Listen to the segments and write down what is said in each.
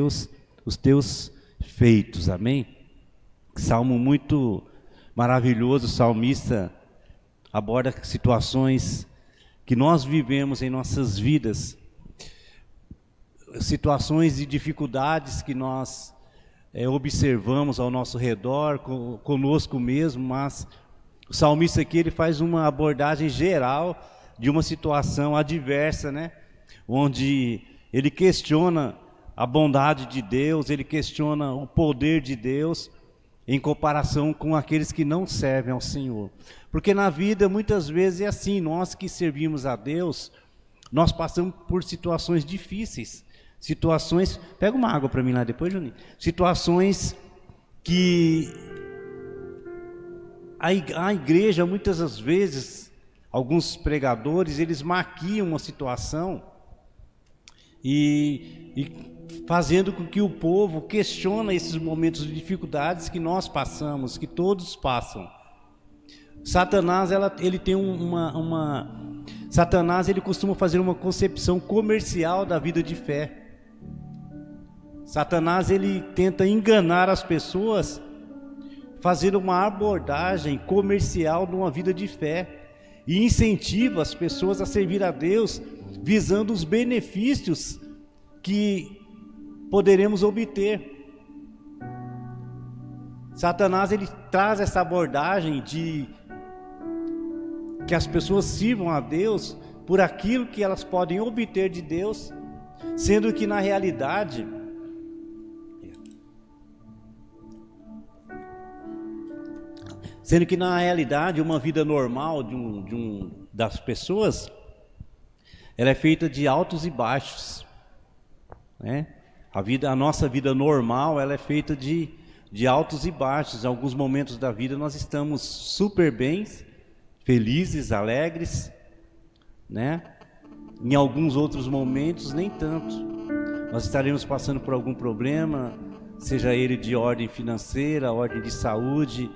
os teus feitos, amém? Salmo muito maravilhoso, o salmista aborda situações que nós vivemos em nossas vidas, situações de dificuldades que nós observamos ao nosso redor, conosco mesmo, mas o salmista aqui ele faz uma abordagem geral de uma situação adversa, né? Onde ele questiona a bondade de Deus, ele questiona o poder de Deus em comparação com aqueles que não servem ao Senhor. Porque na vida muitas vezes é assim, nós que servimos a Deus, nós passamos por situações difíceis, situações, pega uma água para mim lá depois, Juninho, situações que a igreja muitas das vezes, alguns pregadores, eles maquiam uma situação e fazendo com que o povo questione esses momentos de dificuldades que nós passamos, que todos passam. Satanás, ele tem Satanás, ele costuma fazer uma concepção comercial da vida de fé. Satanás, ele tenta enganar as pessoas, fazendo uma abordagem comercial de uma vida de fé, e incentiva as pessoas a servir a Deus, visando os benefícios que poderemos obter. Satanás, ele traz essa abordagem de que as pessoas sirvam a Deus por aquilo que elas podem obter de Deus, sendo que na realidade uma vida normal das pessoas, ela é feita de altos e baixos, né? A nossa vida normal, ela é feita de altos e baixos. Em alguns momentos da vida nós estamos super bem, felizes, alegres, né? Em alguns outros momentos nem tanto. Nós estaremos passando por algum problema, seja ele de ordem financeira, ordem de saúde,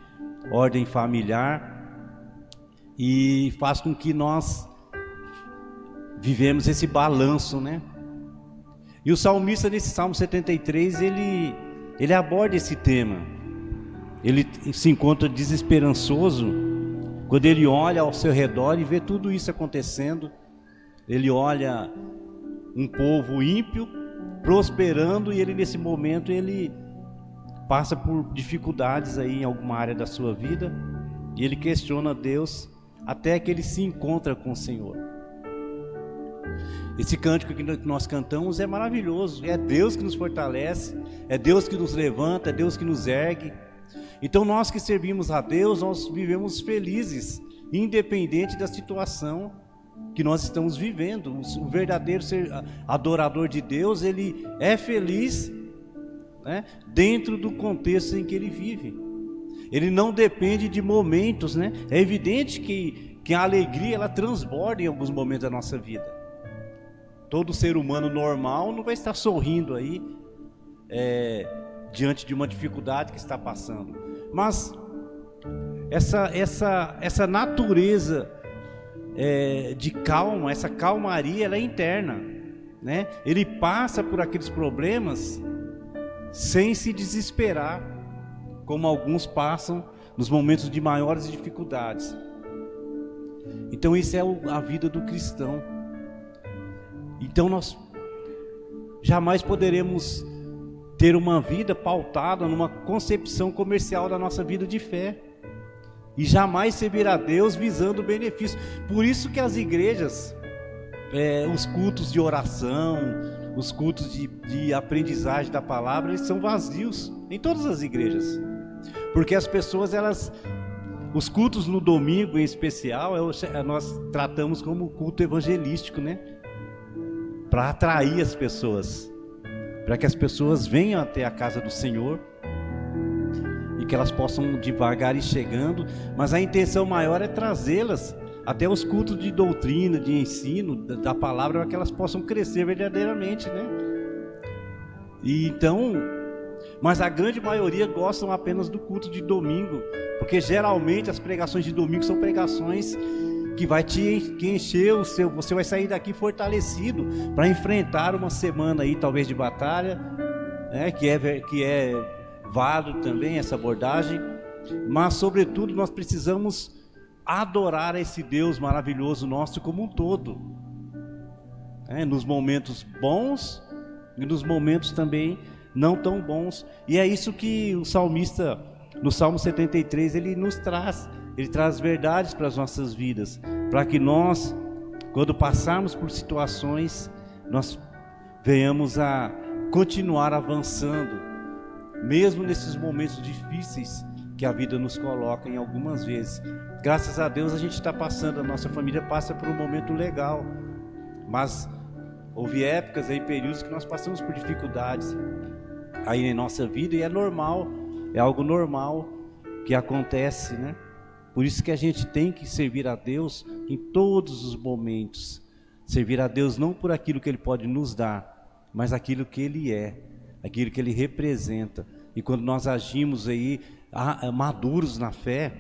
ordem familiar, e faz com que nós vivemos esse balanço, né? E o salmista, nesse Salmo 73, ele aborda esse tema. Ele se encontra desesperançoso quando ele olha ao seu redor e vê tudo isso acontecendo. Ele olha um povo ímpio prosperando, e ele, nesse momento, ele passa por dificuldades aí em alguma área da sua vida, e ele questiona Deus até que ele se encontra com o Senhor. Esse cântico que nós cantamos é maravilhoso, é Deus que nos fortalece, é Deus que nos levanta, é Deus que nos ergue. Então nós que servimos a Deus, nós vivemos felizes, independente da situação que nós estamos vivendo. O verdadeiro adorador de Deus, ele é feliz, né, dentro do contexto em que ele vive. Ele não depende de momentos, né? É evidente que a alegria, ela transborda em alguns momentos da nossa vida. Todo ser humano normal não vai estar sorrindo aí diante de uma dificuldade que está passando. Mas essa natureza de calma, essa calmaria, ela é interna, né? Ele passa por aqueles problemas sem se desesperar, como alguns passam nos momentos de maiores dificuldades. Então isso é a vida do cristão. Então nós jamais poderemos ter uma vida pautada numa concepção comercial da nossa vida de fé, e jamais servir a Deus visando o benefício. Por isso que as igrejas, os cultos de oração, os cultos de aprendizagem da palavra, eles são vazios em todas as igrejas, porque as pessoas, os cultos no domingo em especial, nós tratamos como culto evangelístico, né? Para atrair as pessoas, para que as pessoas venham até a casa do Senhor e que elas possam devagar ir chegando, mas a intenção maior é trazê-las até os cultos de doutrina, de ensino da palavra, para que elas possam crescer verdadeiramente, né? E então, mas a grande maioria gostam apenas do culto de domingo, porque geralmente as pregações de domingo são pregações que vai te encher você vai sair daqui fortalecido para enfrentar uma semana aí talvez de batalha, né, que é válido também essa abordagem, mas sobretudo nós precisamos adorar esse Deus maravilhoso nosso como um todo, né, nos momentos bons e nos momentos também não tão bons. E é isso que o salmista, no Salmo 73, ele nos traz. Ele traz verdades para as nossas vidas, para que nós, quando passarmos por situações, nós venhamos a continuar avançando, mesmo nesses momentos difíceis que a vida nos coloca em algumas vezes. Graças a Deus a gente está passando, a nossa família passa por um momento legal, mas houve épocas aí, períodos que nós passamos por dificuldades aí em nossa vida, e é normal, é algo normal que acontece, né? Por isso que a gente tem que servir a Deus em todos os momentos. Servir a Deus não por aquilo que Ele pode nos dar, mas aquilo que Ele é, aquilo que Ele representa. E quando nós agimos aí maduros na fé,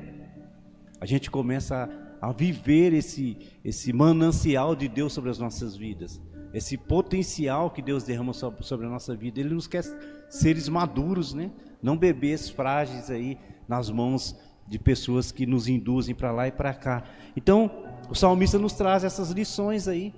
a gente começa a viver esse manancial de Deus sobre as nossas vidas, esse potencial que Deus derrama sobre a nossa vida. Ele nos quer seres maduros, né? Não bebês frágeis aí nas mãos de pessoas que nos induzem para lá e para cá. Então, o salmista nos traz essas lições aí,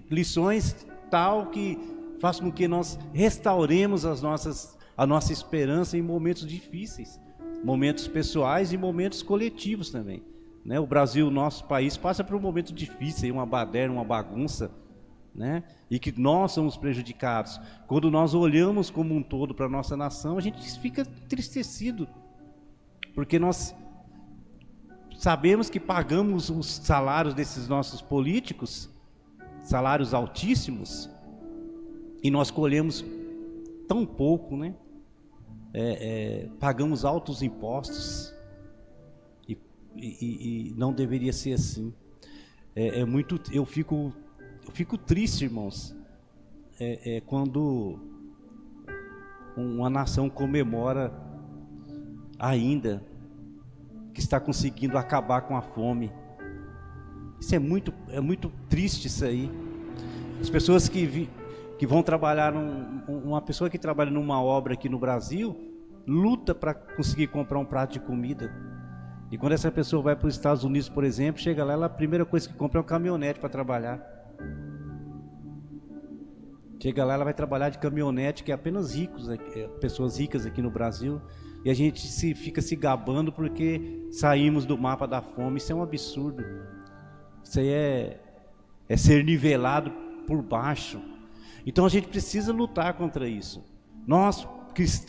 lições tal que faz com que nós restauremos a nossa esperança em momentos difíceis, momentos pessoais e momentos coletivos também, né? O Brasil, nosso país, passa por um momento difícil, uma baderna, uma bagunça, né? E que nós somos prejudicados. Quando nós olhamos como um todo para a nossa nação, a gente fica entristecido, porque nós sabemos que pagamos os salários desses nossos políticos, salários altíssimos, e nós colhemos tão pouco, né? Pagamos altos impostos, e não deveria ser assim. Eu fico triste, irmãos, quando uma nação comemora ainda que está conseguindo acabar com a fome. Isso é muito triste, isso aí. As pessoas que vão trabalhar, uma pessoa que trabalha numa obra aqui no Brasil, luta para conseguir comprar um prato de comida. E quando essa pessoa vai para os Estados Unidos, por exemplo, chega lá, a primeira coisa que compra é um caminhonete para trabalhar. Chega lá, ela vai trabalhar de caminhonete, que é apenas pessoas ricas aqui no Brasil. E a gente fica se gabando porque saímos do mapa da fome. Isso é um absurdo. Isso aí é ser nivelado por baixo. Então a gente precisa lutar contra isso. Nós,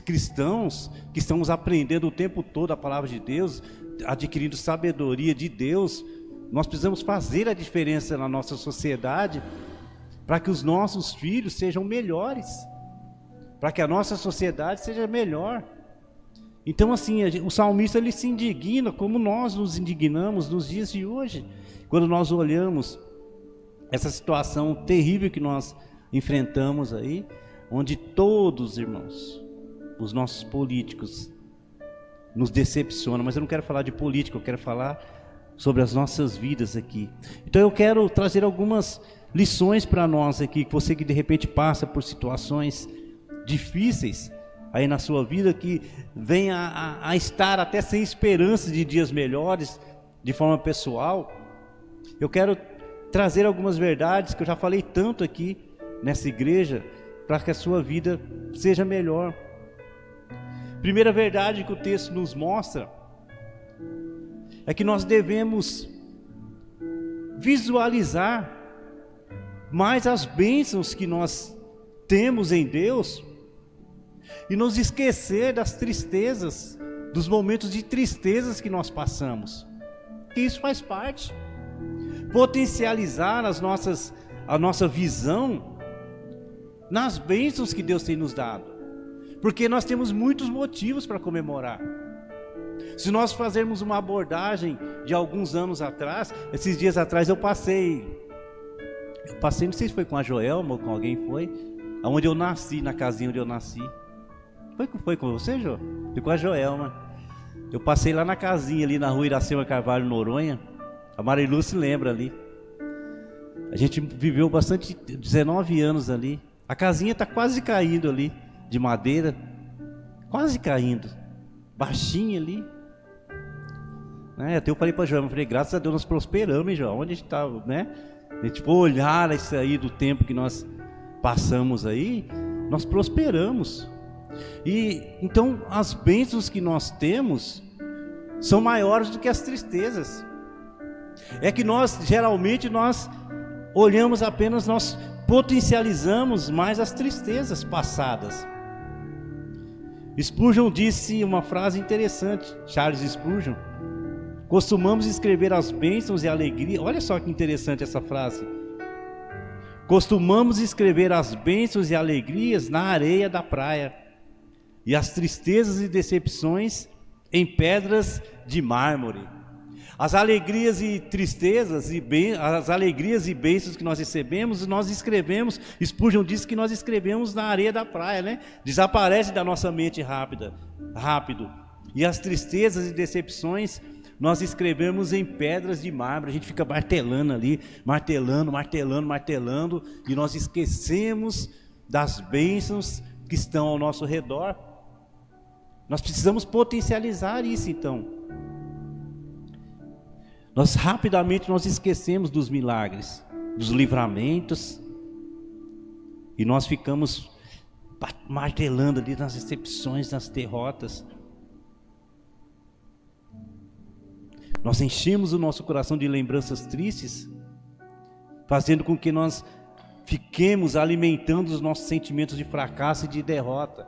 cristãos, que estamos aprendendo o tempo todo a palavra de Deus, adquirindo sabedoria de Deus, nós precisamos fazer a diferença na nossa sociedade, para que os nossos filhos sejam melhores, para que a nossa sociedade seja melhor. Então, assim, o salmista, ele se indigna como nós nos indignamos nos dias de hoje, quando nós olhamos essa situação terrível que nós enfrentamos aí, onde todos, irmãos, os nossos políticos nos decepcionam. Mas eu não quero falar de política, eu quero falar sobre as nossas vidas aqui. Então eu quero trazer algumas lições para nós aqui, que você que de repente passa por situações difíceis aí na sua vida, que vem a estar até sem esperança de dias melhores, de forma pessoal. Eu quero trazer algumas verdades que eu já falei tanto aqui nessa igreja, para que a sua vida seja melhor. Primeira verdade que o texto nos mostra é que nós devemos visualizar mais as bênçãos que nós temos em Deus e nos esquecer das tristezas, dos momentos de tristezas que nós passamos, que isso faz parte. Potencializar a nossa visão nas bênçãos que Deus tem nos dado, porque nós temos muitos motivos para comemorar. Se nós fazermos uma abordagem de alguns anos atrás, esses dias atrás eu passei, não sei se foi com a Joelma ou com alguém, aonde eu nasci, na casinha onde eu nasci. Foi com você, Jô? Foi com a Joelma. Eu passei lá na casinha, ali na rua Iracema Carvalho, Noronha. A Marilu se lembra ali. A gente viveu 19 anos ali. A casinha está quase caindo ali. de madeira, quase caindo, baixinha ali. Até eu falei para João, eu falei, graças a Deus nós prosperamos, hein, João? Onde a gente estava, né? A gente for olhar isso aí do tempo que nós passamos aí, nós prosperamos. E então as bênçãos que nós temos são maiores do que as tristezas. É que nós geralmente nós olhamos apenas, nós potencializamos mais as tristezas passadas. Spurgeon disse uma frase interessante, Charles Spurgeon: costumamos escrever as bênçãos e alegrias. Olha só que interessante essa frase. Costumamos escrever as bênçãos e alegrias na areia da praia, e as tristezas e decepções em pedras de mármore. As alegrias e tristezas, as alegrias e bênçãos que nós recebemos, nós escrevemos, Spurgeon disse que nós escrevemos na areia da praia, né? Desaparece da nossa mente rápido. E as tristezas e decepções, nós escrevemos em pedras de mármore. A gente fica martelando ali, martelando, e nós esquecemos das bênçãos que estão ao nosso redor. Nós precisamos potencializar isso, então. Rapidamente nós esquecemos dos milagres, dos livramentos, e nós ficamos martelando ali nas decepções, nas derrotas. Nós enchemos o nosso coração de lembranças tristes, fazendo com que nós fiquemos alimentando os nossos sentimentos de fracasso e de derrota.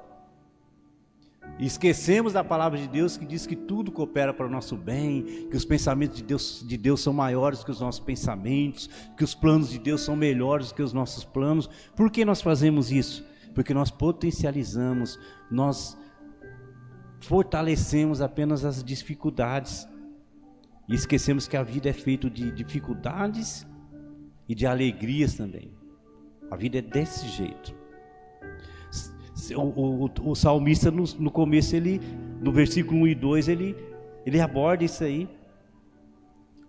E esquecemos da palavra de Deus, que diz que tudo coopera para o nosso bem, que os pensamentos de Deus são maiores que os nossos pensamentos, que os planos de Deus são melhores que os nossos planos. Por que nós fazemos isso? Porque nós potencializamos, nós fortalecemos apenas as dificuldades, e esquecemos que a vida é feita de dificuldades e de alegrias também. A vida é desse jeito. O salmista no começo, no versículo 1 e 2, ele aborda isso aí.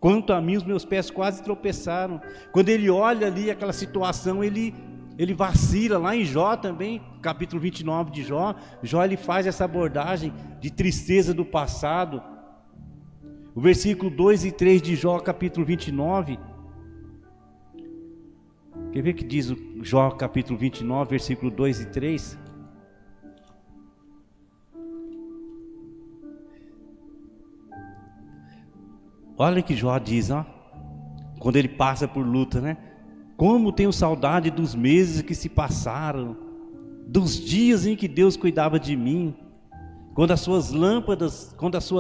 Quanto a mim, os meus pés quase tropeçaram. Quando ele olha ali aquela situação, ele vacila. Lá em Jó também, capítulo 29 de Jó, ele faz essa abordagem de tristeza do passado. O versículo 2 e 3 de Jó, capítulo 29. Quer ver o que diz o Jó, capítulo 29, versículo 2 e 3? Olha o que Jó diz, ó, quando ele passa por luta, né? Como tenho saudade dos meses que se passaram, dos dias em que Deus cuidava de mim, quando a sua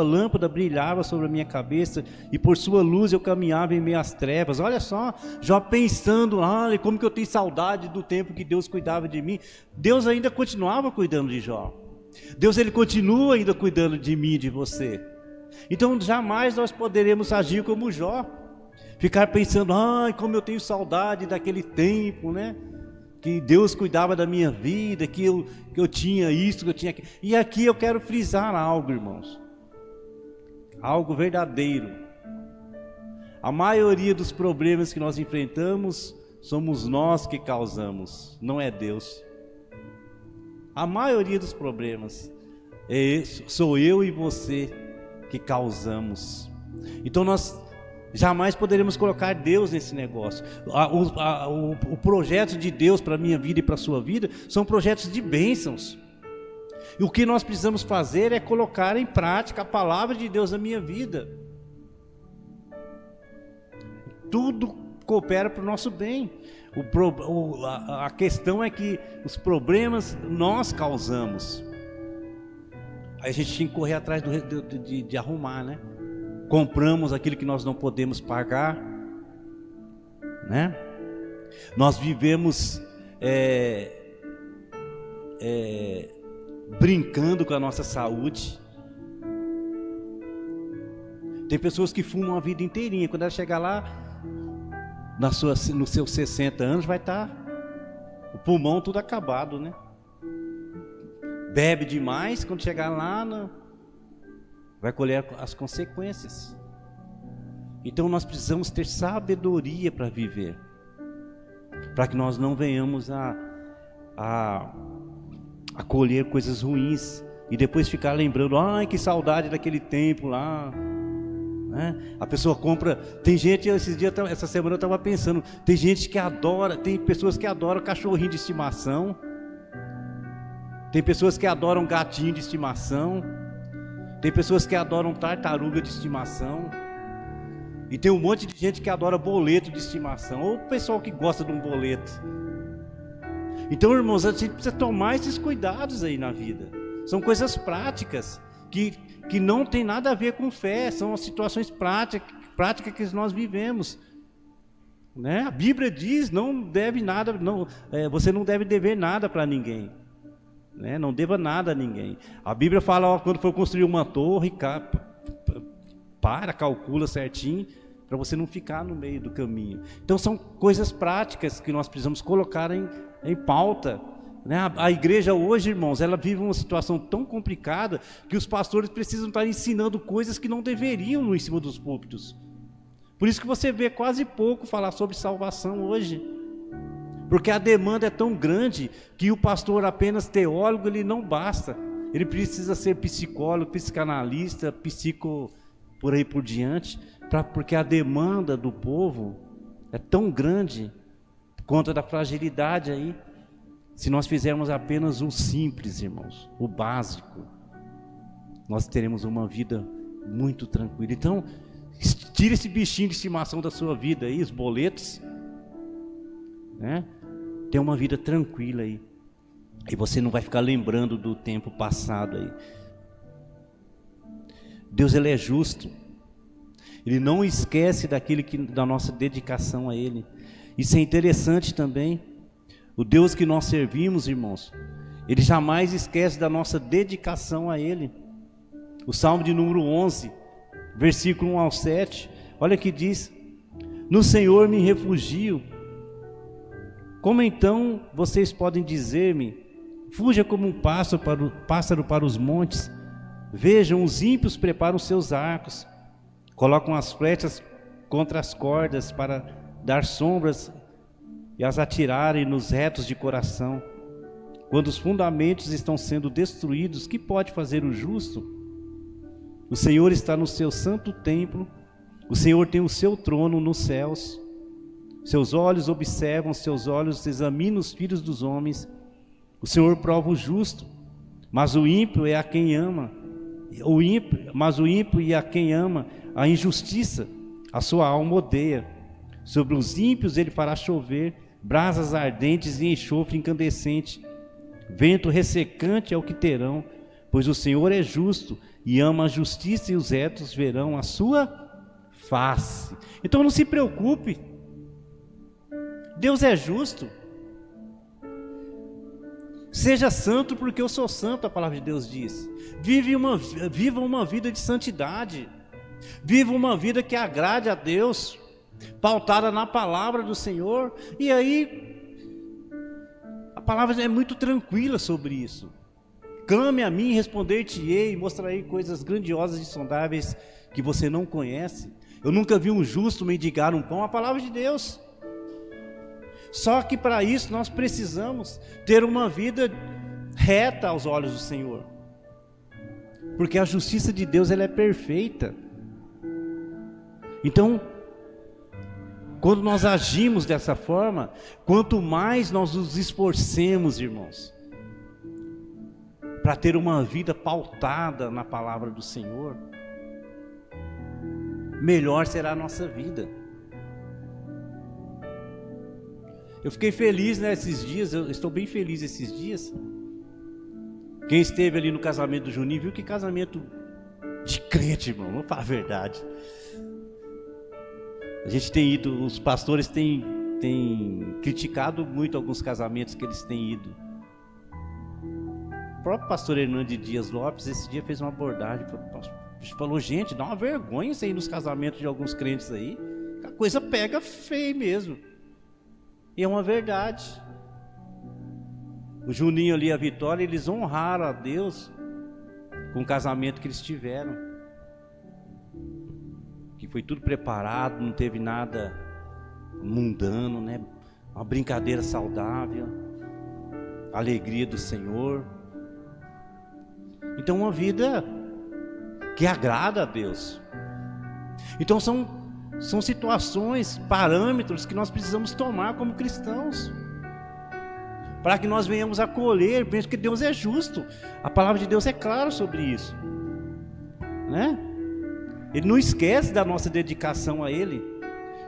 lâmpada brilhava sobre a minha cabeça, e por sua luz eu caminhava em meio às trevas. Olha só, Jó pensando, olha como que eu tenho saudade do tempo que Deus cuidava de mim. Deus ainda continuava cuidando de Jó. Deus, ele continua ainda cuidando de mim e de você. Então jamais nós poderemos agir como Jó, ficar pensando, como eu tenho saudade daquele tempo, né? Que Deus cuidava da minha vida, que eu tinha isso, que eu tinha aquilo. E aqui eu quero frisar algo, irmãos, algo verdadeiro. A maioria dos problemas que nós enfrentamos, somos nós que causamos, não é Deus. A maioria dos problemas, sou eu e você que causamos. Então nós jamais poderemos colocar Deus nesse negócio. O projeto de Deus para a minha vida e para a sua vida são projetos de bênçãos. E o que nós precisamos fazer é colocar em prática a palavra de Deus na minha vida. Tudo coopera para o nosso bem. A questão é que os problemas nós causamos. Aí a gente tinha que correr atrás de arrumar, né? Compramos aquilo que nós não podemos pagar, né? Nós vivemos brincando com a nossa saúde. Tem pessoas que fumam a vida inteirinha, quando ela chegar lá nos seus 60 anos vai estar o pulmão tudo acabado, né? Bebe demais, quando chegar lá vai colher as consequências. Então nós precisamos ter sabedoria para viver, para que nós não venhamos a a colher coisas ruins e depois ficar lembrando, ai, que saudade daquele tempo lá, né? A pessoa compra, tem gente, essa semana eu estava pensando, tem gente que adora, tem pessoas que adoram cachorrinho de estimação, tem pessoas que adoram gatinho de estimação, tem pessoas que adoram tartaruga de estimação, e tem um monte de gente que adora boleto de estimação, ou o pessoal que gosta de um boleto. Então, irmãos, a gente precisa tomar esses cuidados aí na vida. São coisas práticas que não tem nada a ver com fé, são as situações práticas que nós vivemos, né? A Bíblia diz, não deve nada, você não deve dever nada para ninguém, né? Não deva nada a ninguém. A Bíblia fala, ó, quando for construir uma torre, calcula certinho, para você não ficar no meio do caminho. Então são coisas práticas que nós precisamos colocar em pauta, né? A igreja hoje, irmãos, ela vive uma situação tão complicada que os pastores precisam estar ensinando coisas que não deveriam em cima dos púlpitos. Por isso que você vê quase pouco falar sobre salvação hoje, porque a demanda é tão grande que o pastor apenas teólogo ele não basta, ele precisa ser psicólogo, psicanalista, por aí por diante, porque a demanda do povo é tão grande por conta da fragilidade aí. Se nós fizermos apenas o simples, irmãos, o básico, nós teremos uma vida muito tranquila. Então, tira esse bichinho de estimação da sua vida aí, os boletos, né? Tem uma vida tranquila aí, e você não vai ficar lembrando do tempo passado aí. Deus, ele é justo, ele não esquece da nossa dedicação a ele. Isso é interessante também. O Deus que nós servimos, irmãos, ele jamais esquece da nossa dedicação a ele. O Salmo de número 11, versículo 1 ao 7, olha que diz: no Senhor me refugio. Como então vocês podem dizer-me, fuja como um pássaro para os montes? Vejam, os ímpios preparam seus arcos, colocam as flechas contra as cordas para dar sombras e as atirarem nos retos de coração. Quando os fundamentos estão sendo destruídos, que pode fazer o justo? O Senhor está no seu santo templo, o Senhor tem o seu trono nos céus. Seus olhos observam, seus olhos examinam os filhos dos homens. O Senhor prova o justo, mas o ímpio é a quem ama. Mas o ímpio e a quem ama a injustiça, a sua alma odeia. Sobre os ímpios ele fará chover brasas ardentes e enxofre incandescente. Vento ressecante é o que terão, pois o Senhor é justo e ama a justiça, e os retos verão a sua face. Então não se preocupe, Deus é justo. Seja santo porque eu sou santo, a palavra de Deus diz. Viva uma vida de santidade, viva uma vida que agrade a Deus, pautada na palavra do Senhor. E aí a palavra é muito tranquila sobre isso. Clame a mim, responder-te-ei, mostrarei coisas grandiosas e insondáveis que você não conhece. Eu nunca vi um justo mendigar um pão, a palavra de Deus. Só que para isso nós precisamos ter uma vida reta aos olhos do Senhor, porque a justiça de Deus ela é perfeita. Então, quando nós agimos dessa forma, quanto mais nós nos esforcemos, irmãos, para ter uma vida pautada na palavra do Senhor, melhor será a nossa vida. Eu fiquei feliz nesses dias, eu estou bem feliz esses dias. Quem esteve ali no casamento do Juninho, viu que casamento de crente, irmão, vamos falar a verdade. A gente tem ido, os pastores têm criticado muito alguns casamentos que eles têm ido. O próprio pastor Hernandes Dias Lopes, esse dia fez uma abordagem, falou, gente, dá uma vergonha isso aí nos casamentos de alguns crentes aí, a coisa pega feio mesmo. E é uma verdade. O Juninho ali e a Vitória, eles honraram a Deus com o casamento que eles tiveram, que foi tudo preparado, não teve nada mundano, né? Uma brincadeira saudável, a alegria do Senhor. Então uma vida que agrada a Deus. Então são situações, parâmetros que nós precisamos tomar como cristãos, para que nós venhamos a colher, porque Deus é justo. A palavra de Deus é clara sobre isso, né? Ele não esquece da nossa dedicação a Ele.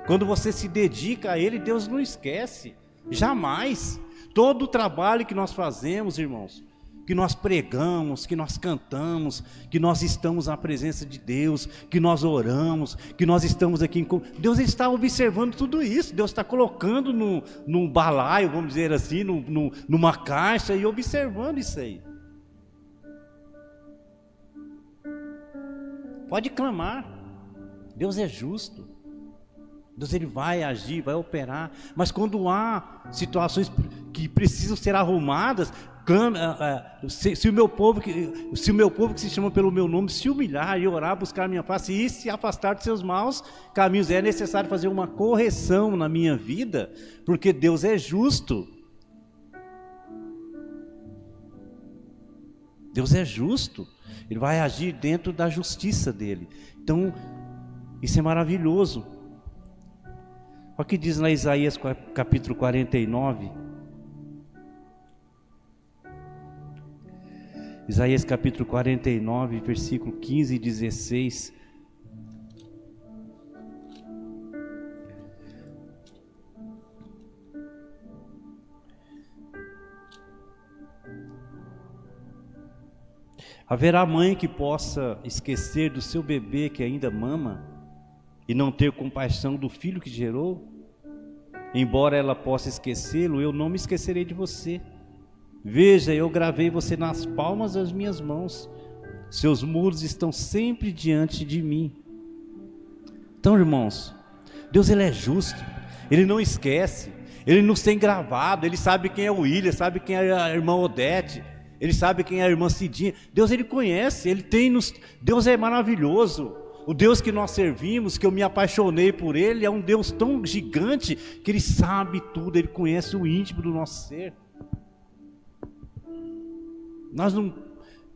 Quando você se dedica a Ele, Deus não esquece, jamais. Todo o trabalho que nós fazemos, irmãos, que nós pregamos, que nós cantamos, que nós estamos na presença de Deus, que nós oramos, que nós estamos aqui, Deus está observando tudo isso. Deus está colocando num balaio, vamos dizer assim, numa caixa, e observando isso aí. Pode clamar, Deus é justo, Deus ele vai agir, vai operar, mas quando há situações que precisam ser arrumadas, se o meu povo que se chama pelo meu nome se humilhar e orar, buscar a minha face e se afastar dos seus maus caminhos, é necessário fazer uma correção na minha vida, porque Deus é justo. Deus é justo, Ele vai agir dentro da justiça dele. Então, isso é maravilhoso. Olha o que diz lá Isaías capítulo 49. Isaías capítulo 49, versículo 15 e 16. Haverá mãe que possa esquecer do seu bebê que ainda mama e não ter compaixão do filho que gerou? Embora ela possa esquecê-lo, eu não me esquecerei de você. Veja, eu gravei você nas palmas das minhas mãos. Seus muros estão sempre diante de mim. Então, irmãos, Deus ele é justo. Ele não esquece. Ele nos tem gravado. Ele sabe quem é o William, sabe quem é a irmã Odete, ele sabe quem é a irmã Cidinha. Deus ele conhece. Deus é maravilhoso. O Deus que nós servimos, que eu me apaixonei por Ele, é um Deus tão gigante que Ele sabe tudo. Ele conhece o íntimo do nosso ser.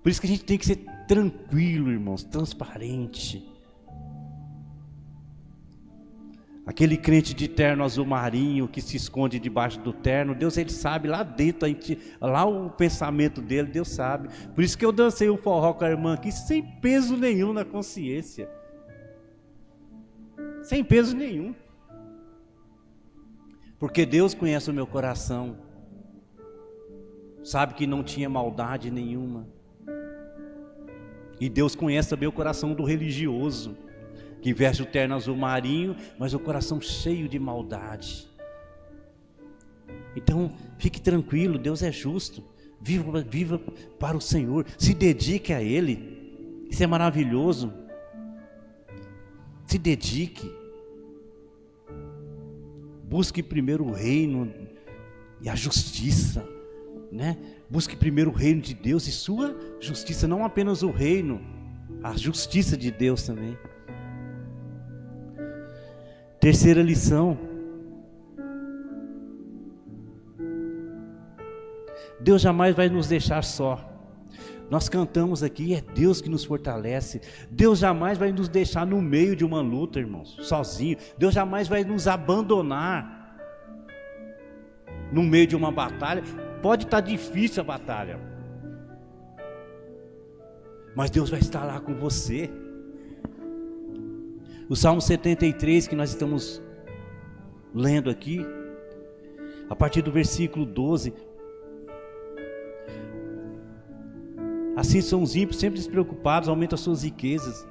Por isso que a gente tem que ser tranquilo, irmãos, transparente. Aquele crente de terno azul marinho que se esconde debaixo do terno, Deus ele sabe lá dentro, lá o pensamento dele, Deus sabe. Por isso que eu dancei o forró com a irmã aqui sem peso nenhum na consciência. Sem peso nenhum. Porque Deus conhece o meu coração. Sabe que não tinha maldade nenhuma. E Deus conhece também o coração do religioso, que veste o terno azul marinho, mas o coração cheio de maldade. Então, fique tranquilo, Deus é justo. Viva para o Senhor, se dedique a Ele. Isso é maravilhoso. Se dedique. Busque primeiro o reino e a justiça, né? Busque primeiro o reino de Deus e sua justiça, não apenas o reino, a justiça de Deus também. Terceira lição: Deus jamais vai nos deixar só. Nós cantamos aqui, é Deus que nos fortalece. Deus jamais vai nos deixar no meio de uma luta, irmãos, sozinho. Deus jamais vai nos abandonar no meio de uma batalha. Pode estar difícil a batalha, mas Deus vai estar lá com você. O Salmo 73 que nós estamos lendo aqui, a partir do versículo 12. Assim são os ímpios, sempre despreocupados, aumentam as suas riquezas.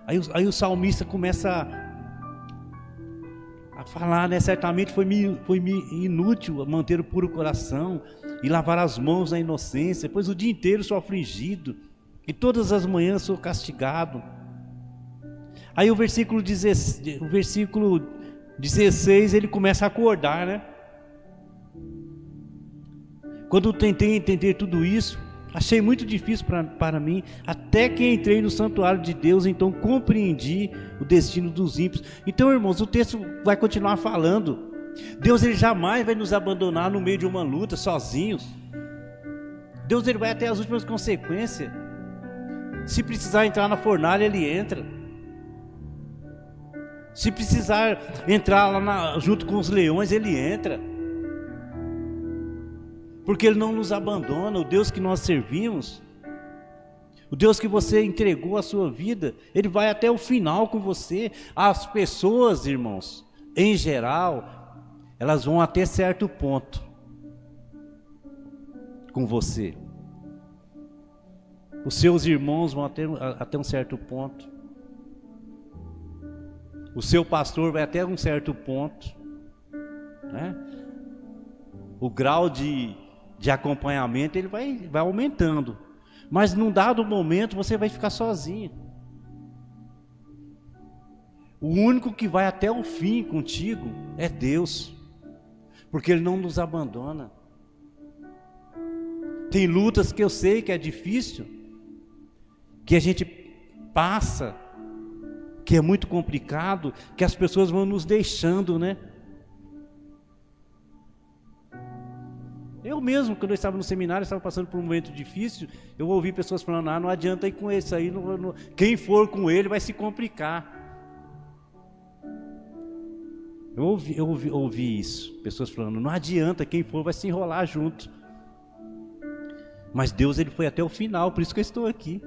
Aí o salmista começa a falar, né? Certamente foi inútil manter o puro coração e lavar as mãos na inocência, pois o dia inteiro sou afligido e todas as manhãs sou castigado. Aí o versículo 16 ele começa a acordar, né? Quando eu tentei entender tudo isso, achei muito difícil para mim, até que entrei no santuário de Deus, então compreendi o destino dos ímpios. Então, irmãos, o texto vai continuar falando. Deus ele jamais vai nos abandonar no meio de uma luta, sozinhos. Deus ele vai até as últimas consequências. Se precisar entrar na fornalha, Ele entra. Se precisar entrar lá junto com os leões, Ele entra. Porque Ele não nos abandona. O Deus que nós servimos, o Deus que você entregou a sua vida, Ele vai até o final com você. As pessoas, irmãos, em geral, elas vão até certo ponto com você. Os seus irmãos vão até um certo ponto. O seu pastor vai até um certo ponto, né? O grau de acompanhamento ele vai aumentando. Mas num dado momento você vai ficar sozinho. O único que vai até o fim contigo é Deus, porque Ele não nos abandona. Tem lutas que eu sei que é difícil, que a gente passa, que é muito complicado, que as pessoas vão nos deixando, né? Eu mesmo, quando eu estava no seminário, estava passando por um momento difícil, eu ouvi pessoas falando, não adianta ir com esse aí, quem for com ele vai se complicar. Eu ouvi isso, pessoas falando, não adianta, quem for vai se enrolar junto. Mas Deus, Ele foi até o final, por isso que eu estou aqui.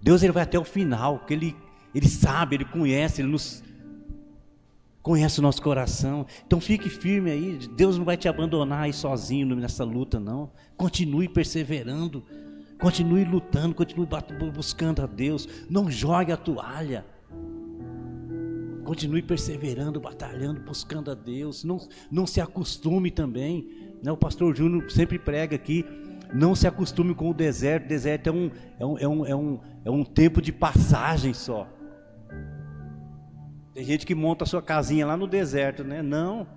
Deus, Ele vai até o final, porque Ele sabe, Ele conhece, Ele conhece o nosso coração. Então fique firme aí, Deus não vai te abandonar aí sozinho nessa luta não. Continue perseverando, continue lutando, continue buscando a Deus. Não jogue a toalha. Continue perseverando, batalhando, buscando a Deus. Não se acostume também, né? O pastor Júnior sempre prega aqui, não se acostume com o deserto. O deserto é um tempo de passagem só. Tem gente que monta a sua casinha lá no deserto, né? Não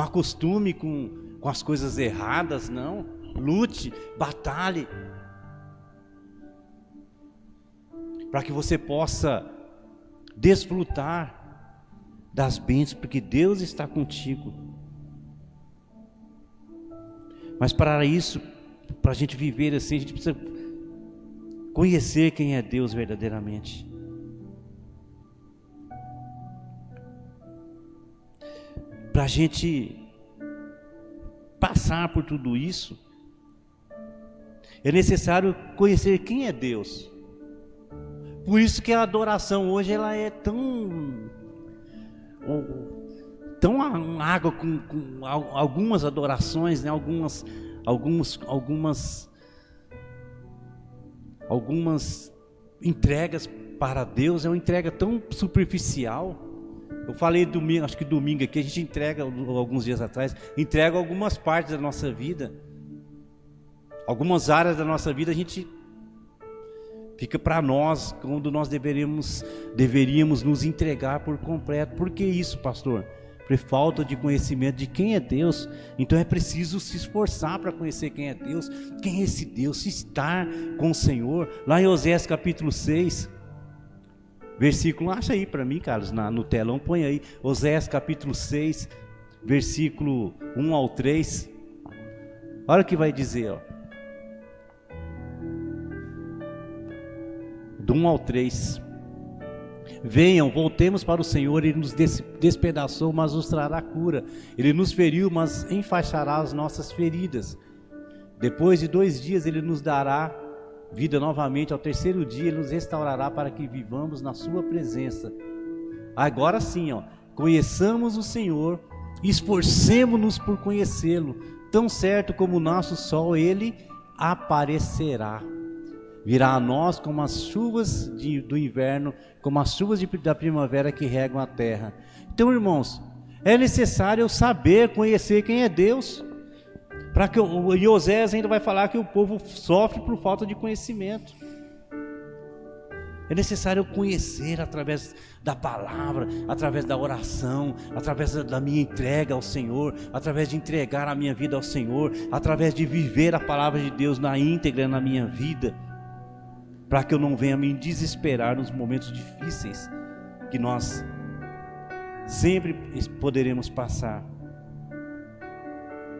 acostume com as coisas erradas, não. Lute, batalhe, para que você possa desfrutar das bênçãos, porque Deus está contigo. Mas para isso, para a gente viver assim, a gente precisa conhecer quem é Deus verdadeiramente. Para a gente passar por tudo isso, é necessário conhecer quem é Deus. Por isso que a adoração hoje ela é tão água com algumas adorações, né? Algumas entregas para Deus é uma entrega tão superficial. Eu falei domingo, acho que domingo aqui, a gente entrega, alguns dias atrás, entrega algumas partes da nossa vida, algumas áreas da nossa vida a gente fica para nós, quando nós deveríamos nos entregar por completo. Por que isso, pastor? Por falta de conhecimento de quem é Deus. Então é preciso se esforçar para conhecer quem é Deus. Quem é esse Deus? Se estar com o Senhor. Lá em Oséias capítulo 6, versículo, acha aí para mim, Carlos, no telão, põe aí, Oséias capítulo 6, versículo 1 ao 3, olha o que vai dizer, ó. Do 1 ao 3, venham, voltemos para o Senhor, Ele nos despedaçou, mas nos trará cura, Ele nos feriu, mas enfaixará as nossas feridas, depois de 2 dias Ele nos dará vida novamente, ao 3º dia Ele nos restaurará para que vivamos na sua presença. Agora sim, ó, conheçamos o Senhor, esforcemo-nos por conhecê-lo, tão certo como o nosso sol Ele aparecerá, virá a nós como as chuvas do inverno, como as chuvas da primavera que regam a terra. Então, irmãos, é necessário saber, conhecer quem é Deus. Para que e Oséias ainda vai falar que o povo sofre por falta de conhecimento. É necessário conhecer através da palavra, através da oração, através da minha entrega ao Senhor, através de entregar a minha vida ao Senhor, através de viver a palavra de Deus na íntegra na minha vida, para que eu não venha me desesperar nos momentos difíceis que nós sempre poderemos passar.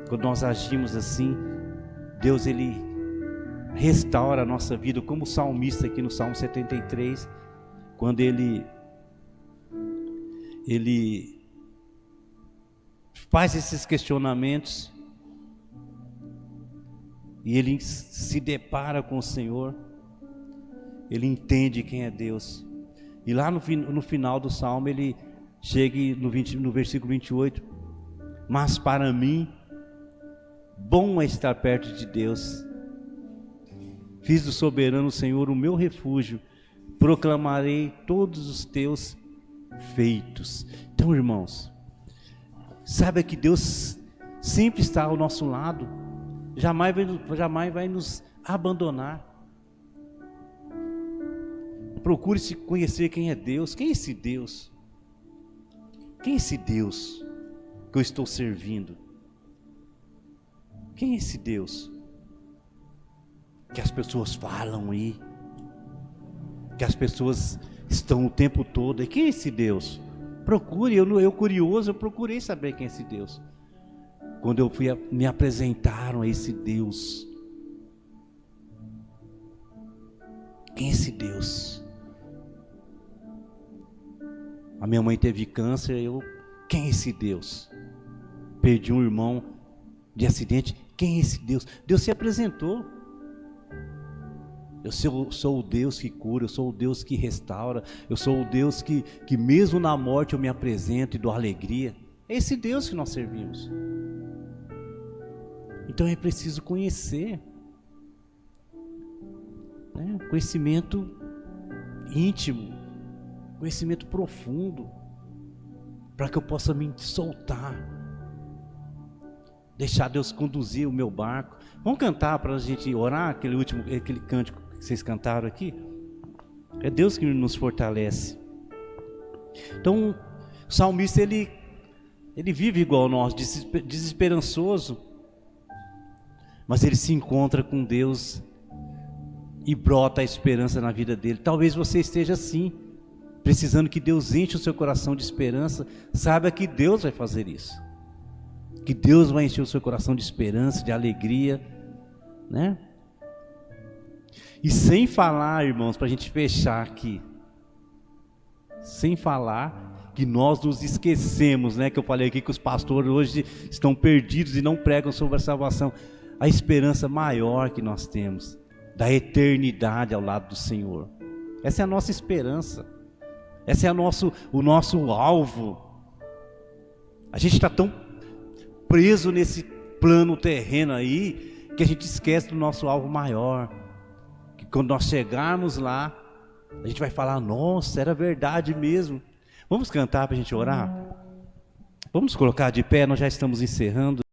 Quando nós agimos assim, Deus ele restaura a nossa vida, como o salmista aqui no Salmo 73, quando ele faz esses questionamentos e ele se depara com o Senhor, ele entende quem é Deus. E lá no final do Salmo ele chega no versículo 28, mas para mim, bom é estar perto de Deus. Fiz do soberano Senhor o meu refúgio, proclamarei todos os teus feitos. Então, irmãos, saiba que Deus sempre está ao nosso lado, jamais vai nos abandonar. Procure se conhecer quem é Deus. Quem é esse Deus? Quem é esse Deus que eu estou servindo? Quem é esse Deus que as pessoas falam aí, que as pessoas estão o tempo todo? E quem é esse Deus? Procure, eu curioso, eu procurei saber quem é esse Deus. Quando me apresentaram a esse Deus. Quem é esse Deus? A minha mãe teve câncer, quem é esse Deus? Perdi um irmão de acidente, quem é esse Deus? Deus se apresentou. Eu sou o Deus que cura, eu sou o Deus que restaura, eu sou o Deus que mesmo na morte eu me apresento e dou alegria. É esse Deus que nós servimos. Então é preciso conhecer, né? Conhecimento íntimo, conhecimento profundo, para que eu possa me soltar, deixar Deus conduzir o meu barco. Vamos cantar para a gente orar aquele cântico que vocês cantaram aqui? É Deus que nos fortalece. Então, o salmista ele vive igual a nós, desesperançoso, mas ele se encontra com Deus e brota a esperança na vida dele. Talvez você esteja assim, precisando que Deus enche o seu coração de esperança. Saiba que Deus vai fazer isso, que Deus vai encher o seu coração de esperança, de alegria, né? E sem falar, irmãos, para a gente fechar aqui, sem falar que nós nos esquecemos, né? Que eu falei aqui que os pastores hoje estão perdidos e não pregam sobre a salvação. A esperança maior que nós temos, da eternidade ao lado do Senhor. Essa é a nossa esperança. Esse é o nosso alvo. A gente está tão preso nesse plano terreno aí, que a gente esquece do nosso alvo maior. Que quando nós chegarmos lá, a gente vai falar, nossa, era verdade mesmo. Vamos cantar para a gente orar? Vamos colocar de pé, nós já estamos encerrando.